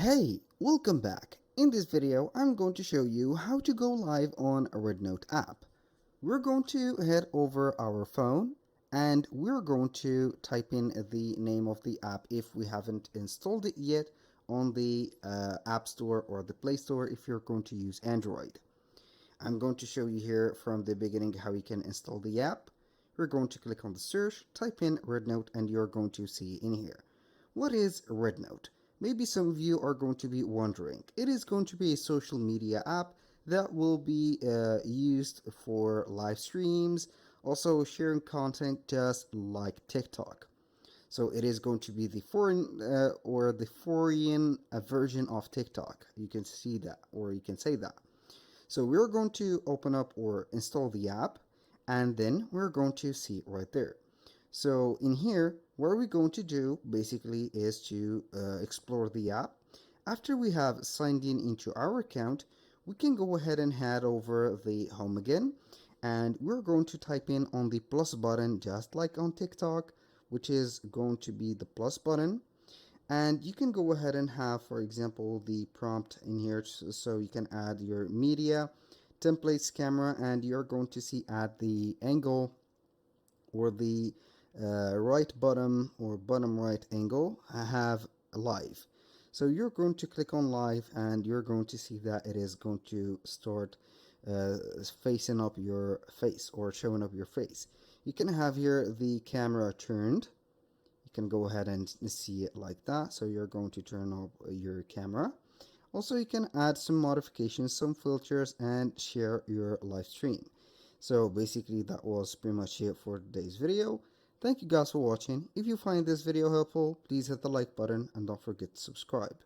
Hey, welcome back. In this video, I'm going to show you how to go live on a Rednote app. We're going to head over our phone and we're going to type in the name of the app if we haven't installed it yet on the App Store or the Play Store if you're going to use Android. I'm going to show you here from the beginning how you can install the app. We're going to click on the search, type in Rednote, and you're going to see in here. What is Rednote? Maybe some of you are going to be wondering. It is going to be a social media app that will be used for live streams, also sharing content just like TikTok. So it is going to be the foreign version of TikTok. You can see that, or you can say that. So we're going to open up or install the app, and then we're going to see it right there. So in here, what we're going to do basically is to explore the app. After we have signed in into our account, we can go ahead and head over the home again, and we're going to type in on the plus button just like on TikTok, which is going to be the plus button. And you can go ahead and have, for example, the prompt in here, so you can add your media templates camera, and you're going to see at the angle or the right bottom or bottom right angle, I have live. So you're going to click on live and you're going to see that it is going to start facing up your face or showing up your face. You can have here the camera turned. You can go ahead and see it like that. So you're going to turn up your camera. Also, you can add some modifications, some filters, and share your live stream. So basically that was pretty much it for today's video. Thank you guys for watching. If you find this video helpful, please hit the like button and don't forget to subscribe.